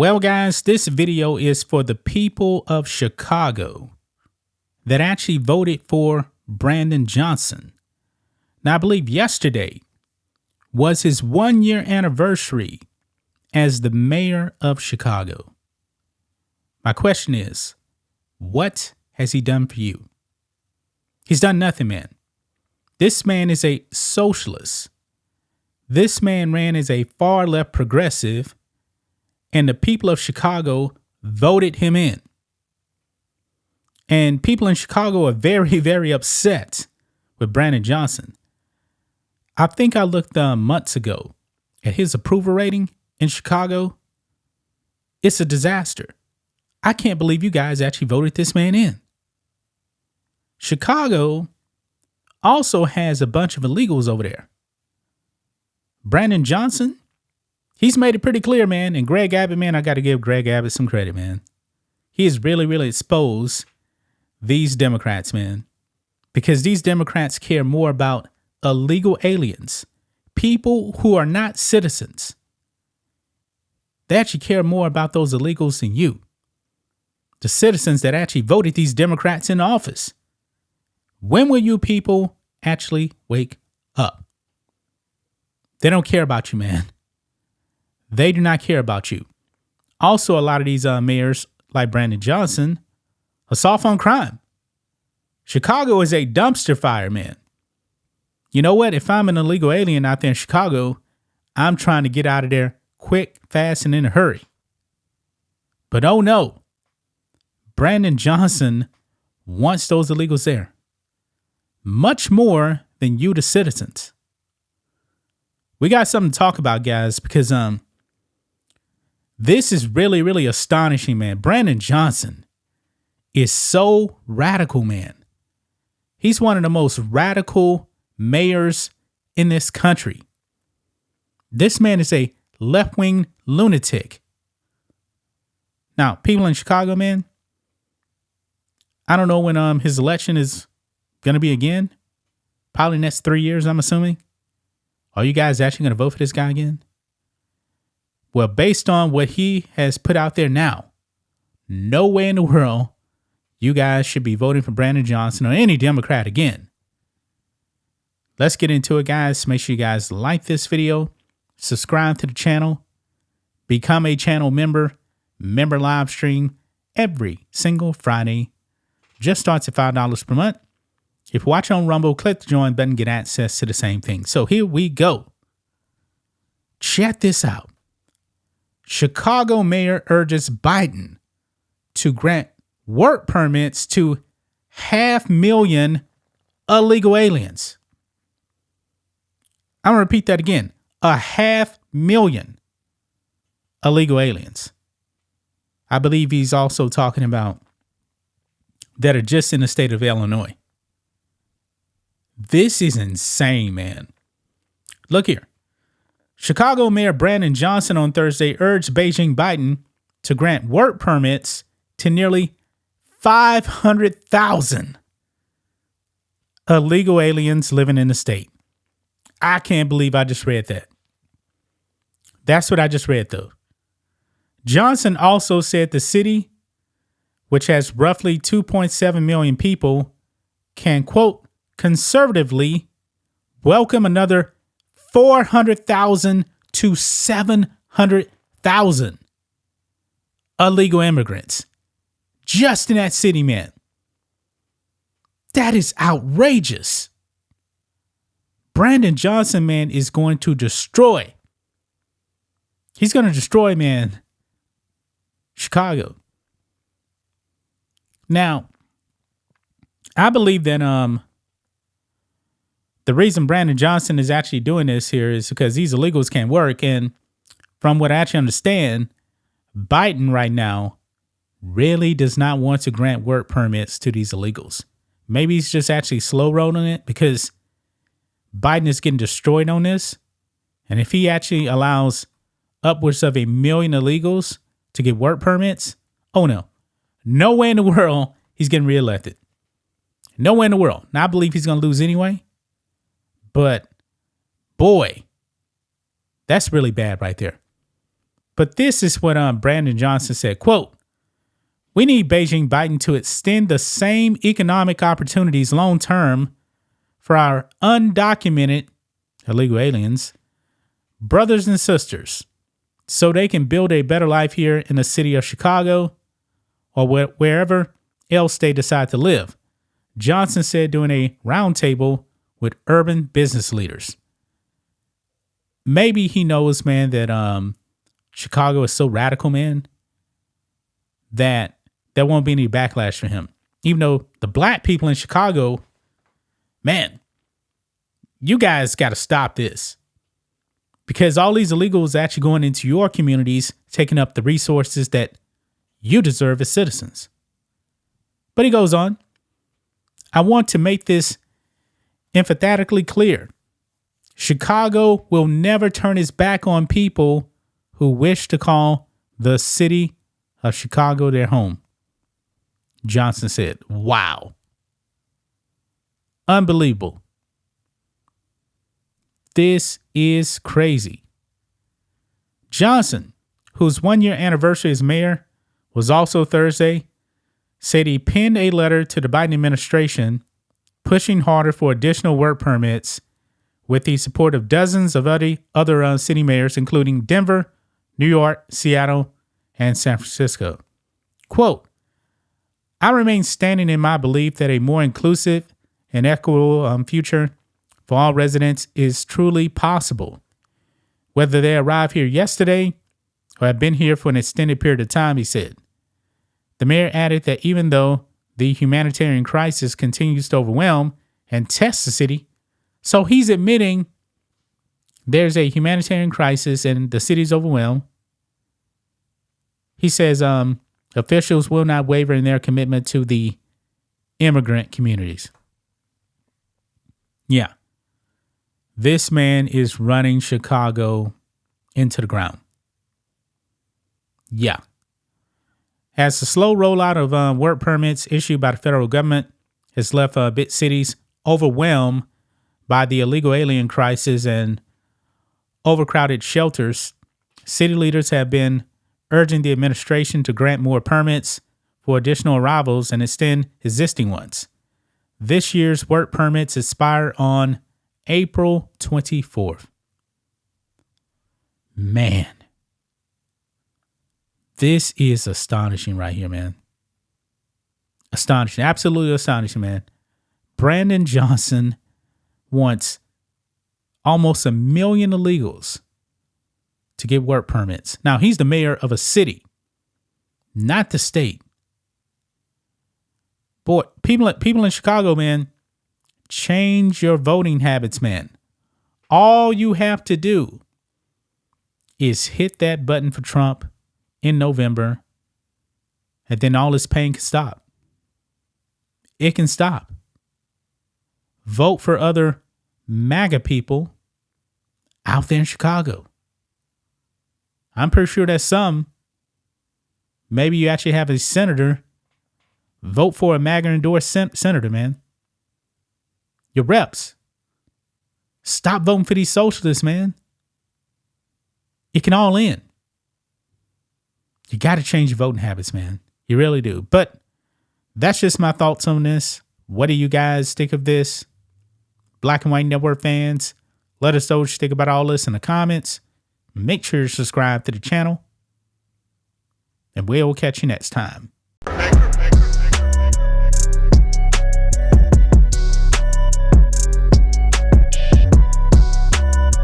Well, guys, this video is for the people of Chicago that actually voted for Brandon Johnson. Now, I believe yesterday was his 1-year anniversary as the mayor of Chicago. My question is, what has he done for you? He's done nothing, man. This man is a socialist. This man ran as a far left progressive, and the people of Chicago voted him in. And people in Chicago are very, very upset with Brandon Johnson. I think I looked months ago at his approval rating in Chicago. It's a disaster. I can't believe you guys actually voted this man in. Chicago also has a bunch of illegals over there. Brandon Johnson, he's made it pretty clear, man. And Greg Abbott, man, I got to give Greg Abbott some credit, man. He has really, really exposed these Democrats, man, because these Democrats care more about illegal aliens, people who are not citizens. They actually care more about those illegals than you, the citizens that actually voted these Democrats in office. When will you people actually wake up? They don't care about you, man. They do not care about you. Also, a lot of these mayors, like Brandon Johnson, are soft on crime. Chicago is a dumpster fire, man. You know what? If I'm an illegal alien out there in Chicago, I'm trying to get out of there quick, fast, and in a hurry. But oh no, Brandon Johnson wants those illegals there much more than you, the citizens. We got something to talk about, guys, because this is really, really astonishing, man. Brandon Johnson is so radical, man. He's one of the most radical mayors in this country. This man is a left-wing lunatic. Now, people in Chicago, man, I don't know when his election is going to be again. Probably next 3 years, I'm assuming. Are you guys actually going to vote for this guy again? Well, based on what he has put out there now, no way in the world you guys should be voting for Brandon Johnson or any Democrat again. Let's get into it, guys. Make sure you guys like this video, subscribe to the channel, become a channel member live stream every single Friday. Just starts at $5 per month. If you watch on Rumble, click the join button, get access to the same thing. So here we go. Check this out. Chicago mayor urges Biden to grant work permits to 500,000 illegal aliens. I'm going to repeat that again. 500,000 illegal aliens. I believe he's also talking about that are just in the state of Illinois. This is insane, man. Look here. Chicago Mayor Brandon Johnson on Thursday urged Beijing Biden to grant work permits to nearly 500,000 illegal aliens living in the state. I can't believe I just read that. That's what I just read, though. Johnson also said the city, which has roughly 2.7 million people, can, quote, conservatively welcome another 400,000 to 700,000 illegal immigrants just in that city, man. That is outrageous. Brandon Johnson, man, is going to destroy. He's going to destroy, man, Chicago. Now, I believe that the reason Brandon Johnson is actually doing this here is because these illegals can't work. And from what I actually understand, Biden right now really does not want to grant work permits to these illegals. Maybe he's just actually slow rolling it because Biden is getting destroyed on this. And if he actually allows upwards of 1 million illegals to get work permits, oh no, no way in the world he's getting reelected. No way in the world. Now, I believe he's going to lose anyway. But boy, that's really bad right there. But this is what Brandon Johnson said, quote, "We need Beijing Biden to extend the same economic opportunities long term for our undocumented illegal aliens, brothers and sisters, so they can build a better life here in the city of Chicago or wherever else they decide to live," Johnson said during a roundtable with urban business leaders. Maybe he knows, man, that Chicago is so radical, man, that there won't be any backlash for him. Even though the black people in Chicago, man, you guys got to stop this. Because all these illegals actually going into your communities, taking up the resources that you deserve as citizens. But he goes on, "I want to make this emphatically clear. Chicago will never turn its back on people who wish to call the city of Chicago their home," Johnson said. Wow. Unbelievable. This is crazy. Johnson, whose 1-year anniversary as mayor was also Thursday, said he penned a letter to the Biden administration pushing harder for additional work permits with the support of dozens of other city mayors, including Denver, New York, Seattle, and San Francisco. Quote, "I remain standing in my belief that a more inclusive and equitable future for all residents is truly possible, whether they arrived here yesterday or have been here for an extended period of time," he said. The mayor added that even though the humanitarian crisis continues to overwhelm and test the city, so he's admitting there's a humanitarian crisis and the city's overwhelmed. He says officials will not waver in their commitment to the immigrant communities. Yeah. This man is running Chicago into the ground. Yeah. As the slow rollout of work permits issued by the federal government has left big cities overwhelmed by the illegal alien crisis and overcrowded shelters, city leaders have been urging the administration to grant more permits for additional arrivals and extend existing ones. This year's work permits expire on April 24th. Man. This is astonishing right here, man. Astonishing. Absolutely astonishing, man. Brandon Johnson wants almost 1 million illegals to get work permits. Now, he's the mayor of a city, not the state. Boy, people in Chicago, man, change your voting habits, man. All you have to do is hit that button for Trump in November, and then all this pain can stop. It can stop. Vote for other MAGA people out there in Chicago. I'm pretty sure that some, maybe you actually have a senator, vote for a MAGA endorsed senator, man. Your reps. Stop voting for these socialists, man. It can all end. You got to change your voting habits, man. You really do. But that's just my thoughts on this. What do you guys think of this? Black and White Network fans, let us know what you think about all this in the comments. Make sure you subscribe to the channel. And we'll catch you next time.